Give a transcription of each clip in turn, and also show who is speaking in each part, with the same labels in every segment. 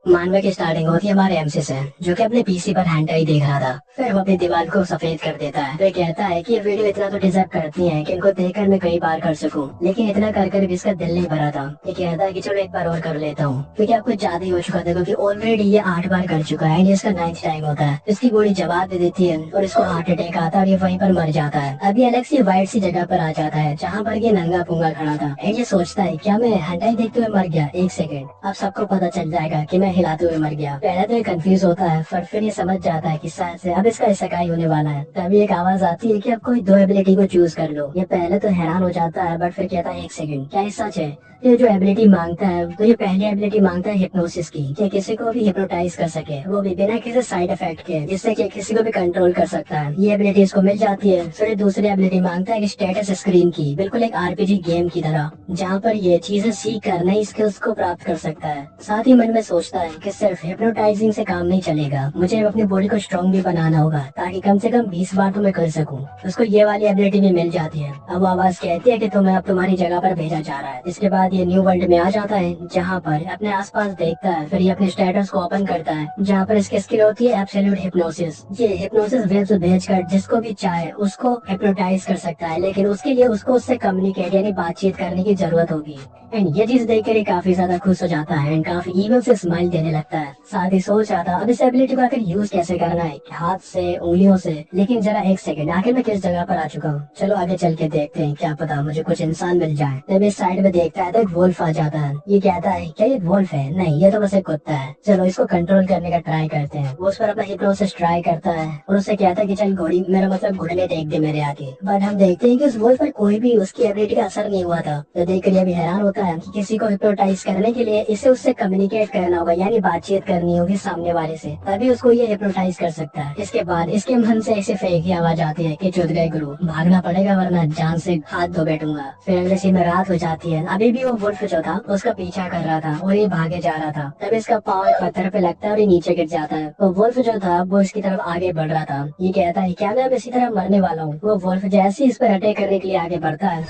Speaker 1: मानवे की स्टार्टिंग होती है हमारे एमसी से, जो कि अपने पीसी पर हैंटाई देख रहा था। फिर वो अपनी दीवार को सफेद कर देता है। फिर कहता है कि ये वीडियो इतना तो डिजर्व करती है कि इनको देखकर मैं कई बार कर सकूं, लेकिन इतना कर कर भी इसका दिल नहीं भरा था। ये कहता है कि चलो एक बार और कर लेता हूँ, क्योंकि अब कुछ ज्यादा ही हो चुका था, क्योंकि ऑलरेडी ये 8 बार कर चुका है। ये इसका 9th टाइम होता है। इसकी गोली जवाब दे देती है और इसको हार्ट अटैक आता है और ये वहीं पर मर जाता है। अभी एलेक्स ये वाइट सी जगह पर आ जाता है जहाँ पर ये नंगा पुंगा खड़ा था। एंड ये सोचता है क्या मैं हैंटाई देखते हुए मर गया? एक सेकंड, अब सबको पता चल जाएगा कि मैं हिलाते हुए मर गया। पहले तो ये कंफ्यूज होता है, पर फिर ये समझ जाता है कि शायद से अब इसका इसेकाई होने वाला है। तभी एक आवाज आती है कि अब कोई दो एबिलिटी को चूज कर लो। ये पहले तो हैरान हो जाता है, बट फिर कहता है एक सेकंड, क्या ये सच है? ये जो एबिलिटी मांगता है, तो ये पहली एबिलिटी मांगता है हिप्नोसिस की, कि किसी को भी हिप्नोटाइज कर सके, वो भी बिना किसी साइड इफेक्ट के, जिससे कि किसी को भी कंट्रोल कर सकता है। ये एबिलिटी इसको मिल जाती है। फिर ये दूसरी एबिलिटी मांगता है कि स्टेटस स्क्रीन की, बिल्कुल एक आरपीजी गेम की तरह, जहाँ पर ये चीजें सीख कर नई स्किल्स को प्राप्त कर सकता है। साथ ही मन में सोचता है कि सिर्फ हिप्नोटाइजिंग से काम नहीं चलेगा, मुझे अपनी बॉडी को स्ट्रॉन्ग भी बनाना होगा, ताकि कम से कम 20 बार तो मैं कर सकूं। उसको ये वाली एबिलिटी भी मिल जाती है। अब वो आवाज कहती है कि तुम्हें अब तुम्हारी जगह पर भेजा जा रहा है। इसके बाद ये न्यू वर्ल्ड में आ जाता है, जहाँ पर अपने आसपास देखता है। फिर ये अपने स्टेटस को ओपन करता है, जहाँ पर इसकी स्किल होती है एब्सोल्यूट हिप्नोसिस। ये हिप्नोसिस वेव्स भेजकर जिसको भी चाहे उसको हिप्नोटाइज कर सकता है, लेकिन उसके लिए उसको उससे कम्युनिकेट यानी बातचीत करने की जरूरत होगी। एंड ये चीज देखकर ये काफी ज्यादा खुश हो जाता है एंड काफी ईगल से स्माइल देने लगता है। साथ ही सोच रहा था अब इस एबिलिटी को आखिर यूज कैसे करना है, हाथ से, उंगलियों से। लेकिन जरा एक सेकंड, आखिर मैं किस जगह पर आ चुका हूँ? चलो आगे चल के देखते हैं, क्या पता मुझे कुछ इंसान मिल जाए। जब इस साइड में देखता है तो एक वोल्फ आ जाता है। ये कहता है क्या ये वोल्फ है? नहीं, ये तो बस एक कुत्ता है। चलो इसको कंट्रोल करने का ट्राई करते हैं। वो उस पर अपना हिप्नोसिस ट्राई करता है और उससे कहता है कि चल घोड़ी, मेरा मतलब घुटने टेक दे मेरे आगे। बट हम देखते हैं कि उस वोल्फ पर कोई भी उसकी एबिलिटी का असर नहीं हुआ था। तो देखकर ये भी हैरान होता है कि किसी को हिप्नोटाइज करने के लिए इसे उससे कम्युनिकेट करना होगा, यानी बातचीत करनी होगी सामने वाले से, तभी उसको ये हिप्नोटाइज कर सकता है। इसके बाद इसके मन से ऐसे फेक ही आवाज आती है कि चुद गए गुरु, भागना पड़ेगा वरना जान से हाथ धो बैठूंगा। फिर अगले सीन में रात हो जाती है। अभी भी वो वुल्फ जो था उसका पीछा कर रहा था और ये भागे जा रहा था। तब इसका पाँव एक पत्थर पे लगता है और ये नीचे गिर जाता है। वो वुल्फ जो था वो इसकी तरफ आगे बढ़ रहा था। ये कहता है क्या मैं अब इसी तरह मरने वाला हूँ? वो वुल्फ जैसे ही इस पर अटैक करने के लिए आगे बढ़ता है,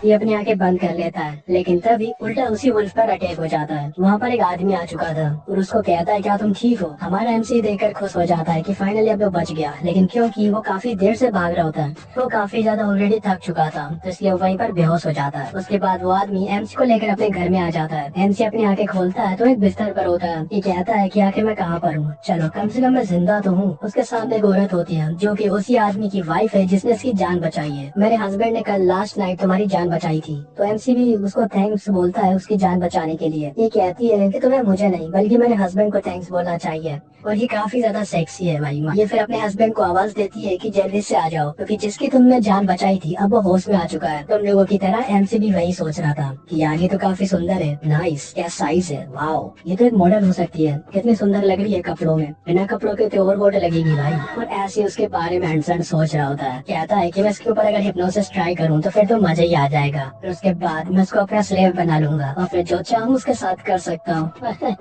Speaker 1: ये अपनी आंखें बंद कर लेता है, लेकिन तभी उल्टा उसी वुल्फ पर अटैक हो जाता है। वहाँ पर एक आदमी आ चुका था और उसको कहता है क्या तुम ठीक हो? हमारा एमसी देखकर खुश हो जाता है कि फाइनली अब वो बच गया, लेकिन क्योंकि वो काफी देर से भाग रहा होता है, वो काफी ज्यादा ऑलरेडी थक चुका था, तो इसलिए वो वहीं पर बेहोश हो जाता है। उसके बाद वो आदमी एमसी को लेकर अपने घर में आ जाता है। एमसी अपनी आंखें खोलता है तो एक बिस्तर पर होता है। ये कहता है कि आखिर मैं कहाँ पर हूँ? चलो कम से कम मैं जिंदा तो हूँ। उसके सामने एक औरत होती है जो कि उसी आदमी की वाइफ है जिसने इसकी जान बचाई है। मेरे हस्बैंड ने कल लास्ट नाइट तुम्हारी जान बचाई थी। तो एमसी भी उसको थैंक्स बोलता है उसकी जान बचाने के लिए। ये कहती है कि तुम्हें मुझे नहीं बल्कि मेरे हस्बैंड को थैंक्स बोलना चाहिए, और ये काफी ज्यादा सेक्सी है भाई। ये फिर अपने हस्बैंड को आवाज देती है कि जल्दी से आ जाओ, क्योंकि जिसकी तुमने जान बचाई थी अब वो होश में आ चुका है। तुम लोगों की तरह एमसी भी वही सोच रहा था कि यार ये तो काफी सुंदर है, नाइस, क्या साइज है, वाओ, ये तो एक मॉडल हो सकती है, कितनी सुंदर लग रही है कपड़ों में, बिना कपड़ों के तो और वोट लगेगी भाई। और ऐसे उसके बारे में हंसन सोच रहा होता है। कहता है कि मैं इसके ऊपर अगर हिप्नोसिस ट्राई करूँ तो फिर तो मजा ही आ जाएगा। फिर उसके बाद मैं उसको अपना स्लेव बना लूंगा और फिर जो चाहूँ उसके साथ कर सकता हूँ।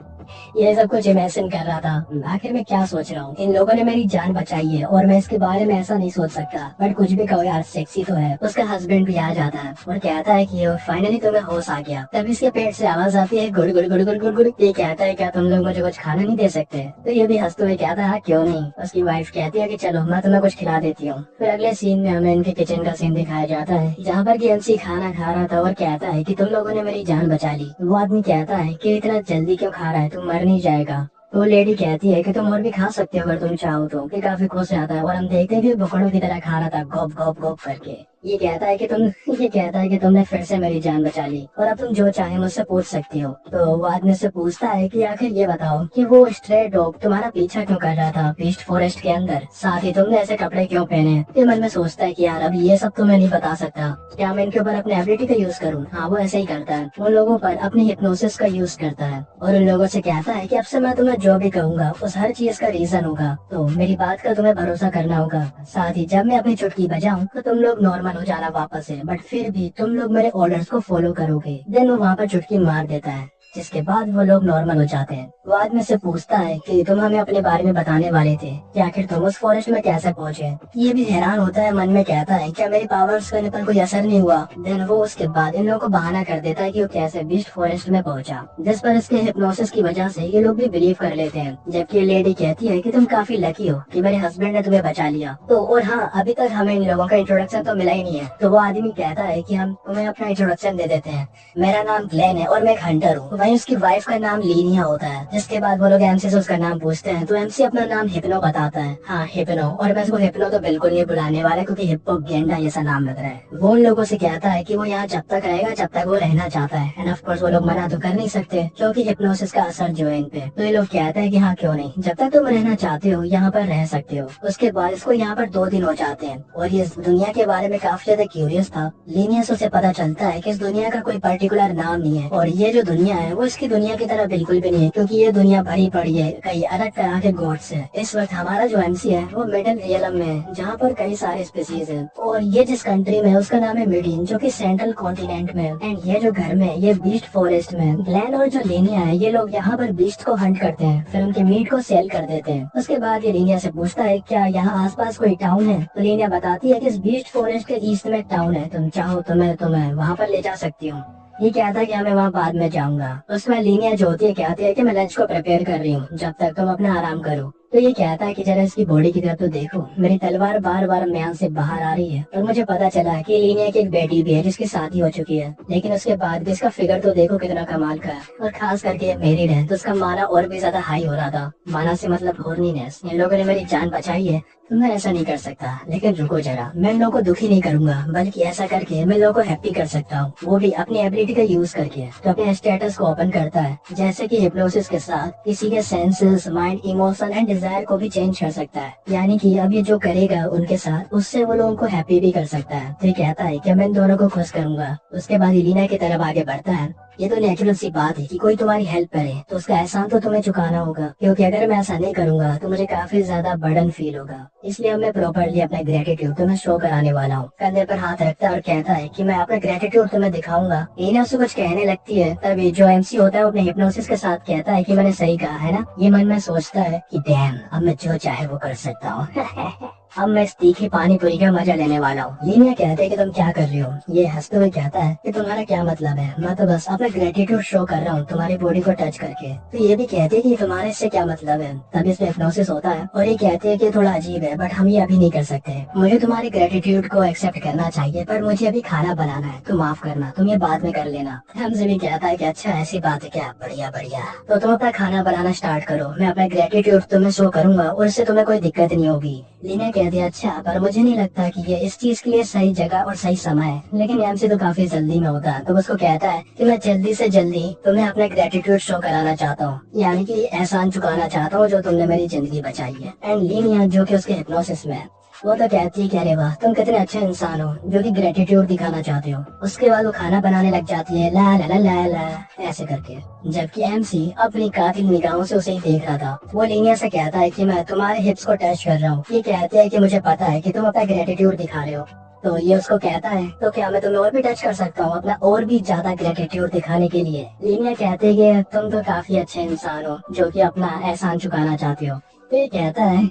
Speaker 1: ये सब कुछ इमेजिन कर रहा था। आखिर मैं क्या सोच रहा हूँ? इन लोगों ने मेरी जान बचाई है और मैं इसके बारे में ऐसा नहीं सोच सकता। बट कुछ भी कहो यार, सेक्सी तो है। उसका हस्बैंड भी आ जाता है और कहता है कि फाइनली तुम्हें होश आ गया। तब इसके पेट से आवाज आती है गुड़ गुड़ गुड़ गुड़ गुड़ गुड़। ये कहता है क्या तुम लोग मुझे कुछ खाना नहीं दे सकते? तो ये भी हंसते हुए कहता है हाँ क्यों नहीं। उसकी वाइफ कहती है कि चलो मैं तुम्हें कुछ खिला देती हूँ। फिर अगले सीन में हमें इनके किचन का सीन दिखाया जाता है, जहाँ पर एमसी खाना खा रहा था और कहता है कि तुम लोगों ने मेरी जान बचा ली। वो आदमी कहता है कि इतना जल्दी क्यों खा रहा है, तुम मर नहीं जाएगा? तो लेडी कहती है कि तुम और भी खा सकते हो अगर तुम चाहो तो। कि काफी खुश रहता है और हम देखते हैं कि भुखड़ों की तरह खा रहा था, गॉप गॉप गॉप करके। ये कहता है कि तुमने फिर से मेरी जान बचा ली और अब तुम जो चाहे मुझसे पूछ सकती हो। तो वो आदमी से पूछता है कि आखिर ये बताओ कि वो स्ट्रे डॉग तुम्हारा पीछा क्यों कर रहा था बीस्ट फॉरेस्ट के अंदर, साथ ही तुमने ऐसे कपड़े क्यों पहने? ये मन में सोचता है कि यार अब ये सब तो मैं नहीं बता सकता, क्या मैं इनके ऊपर अपने एबिलिटी का यूज करूँ? हाँ, वो ऐसे ही करता है, उन लोगों पर अपनी हिप्नोसिस का यूज करता है और उन लोगों से कहता है कि अब से मैं तुम्हें जो भी कहूंगा उस हर चीज का रीजन होगा, तो मेरी बात का तुम्हें भरोसा करना होगा। साथ ही जब मैं अपनी चुटकी बजाऊं तो तुम लोग नॉर्मल हो जाना वापस है, बट फिर भी तुम लोग मेरे ऑर्डर्स को फॉलो करोगे। देन वो वहाँ पर चुटकी मार देता है, जिसके बाद वो लोग नॉर्मल हो जाते हैं। वो आदमी से पूछता है कि तुम हमें अपने बारे में बताने वाले थे कि आखिर तुम उस फॉरेस्ट में कैसे पहुंचे। ये भी हैरान होता है, मन में कहता है क्या मेरी पावर्स का इन पर कोई असर नहीं हुआ। देन वो उसके बाद इन लोगों को बहाना कर देता है कि वो कैसे बीस्ट फॉरेस्ट में पहुंचा, जिस पर इसके हिप्नोसिस की वजह से ये लोग भी बिलीव कर लेते हैं। जबकि लेडी कहती है कि तुम काफी लकी हो कि मेरे हस्बैंड ने तुम्हें बचा लिया। तो और हाँ, अभी तक हमें इन लोगों का इंट्रोडक्शन तो मिला ही नहीं है। तो वो आदमी कहता है कि हम तुम्हें अपना इंट्रोडक्शन दे देते हैं, मेरा नाम ग्लेन है और मैं एक हंटर हूँ। वहीं उसकी वाइफ का नाम लीनिया होता है। जिसके बाद वो लोग एमसी से उसका नाम पूछते हैं तो एमसी अपना नाम हिप्नो बताता है। हाँ, हिप्नो। और मैं उसको हिप्नो तो बिल्कुल नहीं बुलाने वाला क्योंकि हिप्पो गेंडा जैसा नाम लग रहा है। वो उन लोगों से कहता है कि वो यहाँ जब तक रहेगा जब तक वो रहना चाहता है। एंड ऑफ कोर्स वो लोग मना तो कर नहीं सकते क्योंकि हिप्नोसिस का असर जो है इन पे। तो ये लोग कहते हैं कि हाँ क्यों नहीं, जब तक तुम रहना चाहते हो यहाँ पर रह सकते हो। उसके बाद इसको यहाँ पर 2 दिन हो जाते हैं और ये इस दुनिया के बारे में काफी ज्यादा क्यूरियस था। लीनियस उसे पता चलता है कि इस दुनिया का कोई पर्टिकुलर नाम नहीं है और ये जो दुनिया है वो इसकी दुनिया की तरह बिल्कुल भी नहीं है क्योंकि ये दुनिया भरी पड़ी है कई अलग तरह के गॉड से। इस वक्त हमारा जो एमसी है वो मिडिल रियलम में है जहाँ पर कई सारे स्पीसीज है और ये जिस कंट्री में है उसका नाम है मिडीन जो कि सेंट्रल कॉन्टिनेंट में है। एंड ये जो घर में ये बीस्ट फॉरेस्ट में ग्लैन और जो लीनिया है ये लोग यहाँ पर बीस्ट को हंट करते हैं, फिर उनके मीट को सेल कर देते हैं। उसके बाद ये लीनिया से पूछता है क्या यहाँ आसपास कोई टाउन है। तो लीनिया बताती है कि इस बीस्ट फॉरेस्ट के ईस्ट में टाउन है, तुम चाहो तो मैं तुम्हें वहाँ पर ले जा सकती हूँ। ये कहता है कि मैं वहाँ बाद में जाऊंगा। उसमें लीनिया जो होती है कहती है कि मैं लंच को प्रिपेयर कर रही हूँ, जब तक तुम अपना आराम करो। तो ये कहता है कि जरा इसकी बॉडी की तरफ तो देखो, मेरी तलवार बार बार म्यान से बाहर आ रही है और मुझे पता चला है कि लीनिया की एक बेटी भी है जिसकी शादी हो चुकी है, लेकिन उसके बाद भी इसका फिगर तो देखो कितना कमाल का है। और खास करके ये मैरिड है तो उसका माना और भी ज्यादा हाई हो रहा था। माना से मतलब हॉर्नीनेस। इन लोगों ने मेरी जान बचाई है तो मैं ऐसा नहीं कर सकता, लेकिन रुको जरा, मैं इन लोगों को दुखी नहीं करूंगा बल्कि ऐसा करके मैं लोगों को हैप्पी कर सकता हूँ, वो भी अपनी एबिलिटी का यूज करके। तो अपने स्टेटस को ओपन करता है, जैसे कि हिप्नोसिस के साथ किसी के senses, mind, emotion and desire को भी चेंज कर सकता है। यानी कि अब ये जो करेगा उनके साथ उससे वो लोगों को हैप्पी भी कर सकता है। तो ये कहता है कि मैं इन दोनों को खुश करूंगा। उसके बाद लीना की तरफ आगे बढ़ता है। ये तो नेचुरल सी बात है कि कोई तुम्हारी हेल्प करे तो उसका एहसान तो तुम्हें चुकाना होगा, क्योंकि अगर मैं ऐसा नहीं करूंगा तो मुझे काफी ज्यादा बर्डन फील होगा। इसलिए मैं प्रॉपरली अपना ग्रेटिट्यूड तुम्हें शो कराने वाला हूँ। कंधे पर हाथ रखता है और कहता है कि मैं अपना ग्रेटिट्यूड तुम्हें दिखाऊंगा। लीना उससे कुछ कहने लगती है, तभी जो एमसी होता है वो अपने हिप्नोसिस के साथ कहता है कि मैंने सही कहा है ना। ये मन में सोचता है कि डैम, अब मैं जो चाहे वो कर सकता हूँ। अब मैं इस तीखी पानी पूरी का मजा लेने वाला हूँ। लीनिया कहते हैं कि तुम क्या कर रही हो। ये हंसते हुए कहता है कि तुम्हारा क्या मतलब है, मैं तो बस अपना ग्रेटिट्यूड शो कर रहा हूँ तुम्हारी बॉडी को टच करके। तो ये भी कहते हैं कि तुम्हारे इससे क्या मतलब है। तभी इसमें हिप्नोसिस होता है और ये कहते हैं कि थोड़ा अजीब है बट हम ये अभी नहीं कर सकते। मुझे तुम्हारी ग्रेटिट्यूड को एक्सेप्ट करना चाहिए पर मुझे अभी खाना बनाना है, तो माफ करना, तुम ये बाद में कर लेना। हमसे भी कहता है कि अच्छा ऐसी बात है क्या, बढ़िया बढ़िया। तो तुम अपना खाना बनाना स्टार्ट करो, मैं अपना ग्रेटिट्यूड तुम्हें शो करूंगा और इससे तुम्हें कोई दिक्कत नहीं होगी। लीना कहती है अच्छा, पर मुझे नहीं लगता कि ये इस चीज के लिए सही जगह और सही समय है। लेकिन एमसी तो काफी जल्दी में होता है तो उसको कहता है कि मैं जल्दी से जल्दी तुम्हें अपना ग्रेटिट्यूड शो कराना चाहता हूँ, यानी कि एहसान चुकाना चाहता हूँ जो तुमने मेरी जिंदगी बचाई है। एंड लीनिया जो कि उसके हिप्नोसिस में है वो तो कहती है कि अरे वाह तुम कितने अच्छे इंसान हो जो कि ग्रेटिट्यूड दिखाना चाहते हो। उसके बाद वो खाना बनाने लग जाती है, ला ला ला ला ला ऐसे करके। जबकि एमसी अपनी कातिल निगाहों से उसे ही देख रहा था। वो लीनिया से कहता है कि मैं तुम्हारे हिप्स को टच कर रहा हूँ। ये कहते हैं कि मुझे पता है कि तुम अपना ग्रेटिट्यूड दिखा रहे हो। तो ये उसको कहता है तो क्या मैं तुम्हें और भी टच कर सकता हूँ अपना और भी ज्यादा ग्रेटिट्यूड दिखाने के लिए। लीनिया कहते हैं कि तुम तो काफी अच्छे इंसान हो जो कि अपना एहसान चुकाना चाहते हो। तो ये कहता है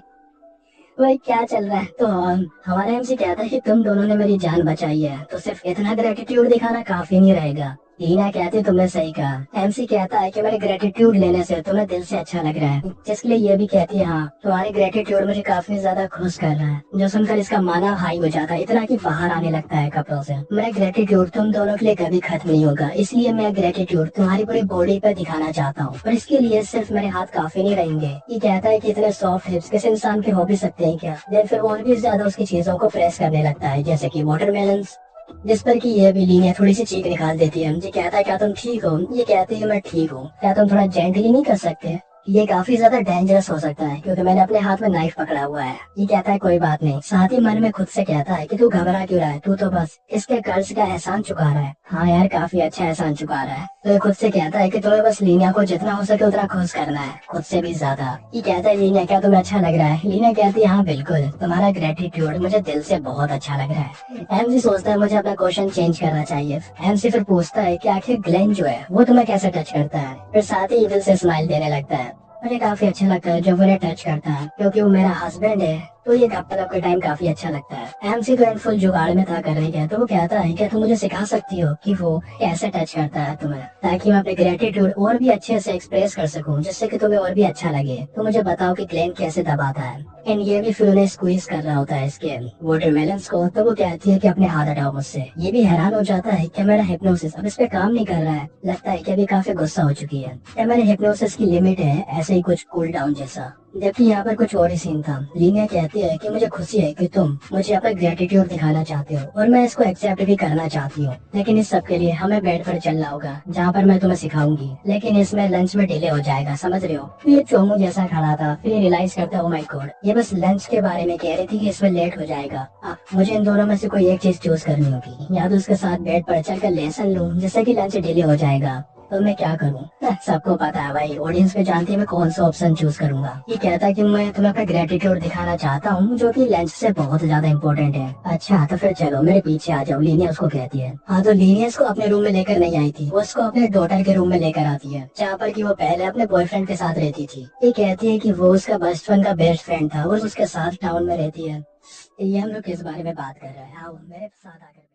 Speaker 1: भाई क्या चल रहा है। तो हमारा एमसी कहता है कि तुम दोनों ने मेरी जान बचाई है तो सिर्फ इतना ग्रेटिट्यूड दिखाना काफी नहीं रहेगा। लीना कहती तुमने सही कहा। एमसी कहता है कि मेरे ग्रेटिट्यूड लेने से तुम्हें दिल से अच्छा लग रहा है, जिसके लिए ये भी कहती है हाँ तुम्हारी ग्रेटिट्यूड मुझे काफी ज्यादा खुश कर रहा है। जो सुनकर इसका माना हाई हो जाता है, इतना कि बाहर आने लगता है कपड़ों से। मेरा ग्रेटिट्यूड तुम दोनों के लिए कभी खत्म नहीं होगा, इसलिए मैं ग्रेटिट्यूड तुम्हारी पूरी बॉडी पर दिखाना चाहता हूँ, पर इसके लिए सिर्फ मेरे हाथ काफी नहीं रहेंगे। ये कहता है कि इतने सॉफ्ट हिप्स किसी इंसान के हो भी सकते हैं क्या। देन फिर और भी ज्यादा उसकी चीजों को प्रेस करने लगता है, जैसे की वाटरमेलन्स, जिस पर कि ये भी लीनिया थोड़ी सी चीख निकाल देती है। मुझे कहता है क्या तुम ठीक हो। ये कहती है मैं ठीक हूँ, क्या तुम थोड़ा जेंटली नहीं कर सकते। ये काफी ज्यादा डेंजरस हो सकता है क्योंकि मैंने अपने हाथ में नाइफ पकड़ा हुआ है। ये कहता है कोई बात नहीं, साथ ही मन में खुद से कहता है कि तू घबरा क्यों रहा है, तू तो बस इसके कर्ज का एहसान चुका रहा है। हाँ यार, काफी अच्छा एहसान चुका रहा है। तो ये खुद से कहता है कि तुम्हें बस लीना को जितना हो सके उतना खुश करना है, खुद से भी ज्यादा। ये कहता है लीना क्या तुम्हें अच्छा लग रहा है? लीना कहती है हाँ बिल्कुल, तुम्हारा ग्रेटिट्यूड मुझे दिल से बहुत अच्छा लग रहा है। एमसी सोचता है मुझे अपना क्वेश्चन चेंज करना चाहिए। एमसी फिर पूछता है कि आखिर ग्लेन जो है वो तुम्हें कैसे टच करता है? फिर साथ ही दिल से स्माइल देने लगता है। मुझे काफी अच्छा लगता है जब वो उन्हें टच करता है क्योंकि वो मेरा हस्बैंड है, तो ये कपल का टाइम काफी अच्छा लगता है। एमसी तो एक फुल जुगाड़ में था करने का, तो वो कहता है कि तुम मुझे सिखा सकती हो कि वो कैसे टच करता है तुम्हें, ताकि मैं अपने ग्रेटिट्यूड और भी अच्छे से एक्सप्रेस कर सकूं, जिससे कि तुम्हें और भी अच्छा लगे। तो मुझे बताओ कि ग्लेन कैसे दबाता है। एंड ये भी फिर उन्हें स्क्वीज कर रहा होता है इसके वाटरमेलन्स को, तो वो कहती है कि अपने हाथ हटाओ मुझसे। ये भी हैरान हो जाता है कि मेरा हिप्नोसिस अब इस पे काम नहीं कर रहा है, लगता है कि अभी काफी गुस्सा हो चुकी है। क्या मेरे हिप्नोसिस की लिमिट है, ऐसे ही कुछ कूल डाउन जैसा। जबकि यहाँ पर कुछ और ही सीन था। लीना कहती है कि मुझे खुशी है कि तुम मुझे अपना ग्रेटिट्यूड दिखाना चाहते हो और मैं इसको एक्सेप्ट भी करना चाहती हूँ, लेकिन इस सब के लिए हमें बेड पर चलना होगा जहाँ पर मैं तुम्हें सिखाऊंगी, लेकिन इसमें लंच में डिले हो जाएगा, समझ रहे हो? ये चोमू जैसा खड़ा था, फिर रियलाइज करता हूँ माय गॉड, ये बस लंच के बारे में कह रही थी कि इसमें लेट हो जाएगा। मुझे इन दोनों में से कोई एक चीज चूज करनी होगी, या तो उसके साथ बेड पर चलकर लेसन लूँ जिससे कि लंच डिले हो जाएगा, तो मैं क्या करूं? सबको पता है भाई, ऑडियंस में जानती है मैं कौन सा ऑप्शन चूज करूंगा। ये कहता है कि मैं तुम्हें अपना ग्रेटिट्यूड दिखाना चाहता हूँ, जो कि लंच से बहुत ज्यादा इम्पोर्टेंट है। अच्छा तो फिर चलो मेरे पीछे आ जाओ, लीनिया उसको कहती है। हाँ, तो लीनिया उसको अपने रूम में लेकर नहीं आई थी, वो उसको अपने डॉटर के रूम में लेकर आती है, जहाँ पर कि वो पहले अपने बॉयफ्रेंड के साथ रहती थी। ये कहती है कि वो उसका बचपन का बेस्ट फ्रेंड था और उसके साथ टाउन में रहती है। ये हम लोग किस बारे में बात कर रहे हैं? आओ मेरे साथ आकर